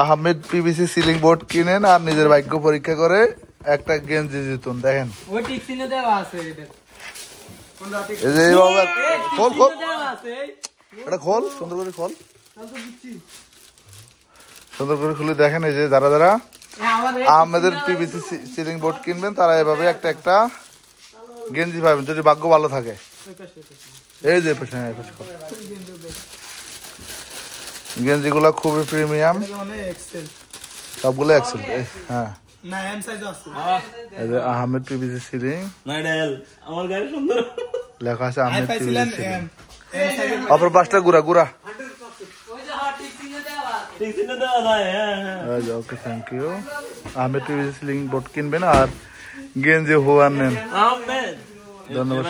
Ahmed PVC ceiling board কিনেন আর নিজের ভাগ্য পরীক্ষা করে একটা গেঞ্জি জিতুন। দেখেন খোল খোল এটা খোল, সুন্দর করে খোল, সুন্দর করে খুলে দেখেন। এই যে যারা যারা আহমেদের পিভিসি সিলিং বোর্ড কিনবেন তারা এভাবে একটা একটা গেঞ্জি পাবেন যদি ভাগ্য ভালো থাকে। এই যে গেঞ্জি গুলা খুবই প্রিমিয়াম, সবগুলো এক্সেল। হ্যাঁ আহমেদ পিভিসি সিলিং লেখা আছে আহমেদ পিভিসি সিলিং। অপর পাঁচটা গুড়া গুড়া। Okay thank you. Ahmed PVC ceiling board কিনবেন আর গেঞ্জি হুয়ান নেন। ধন্যবাদ।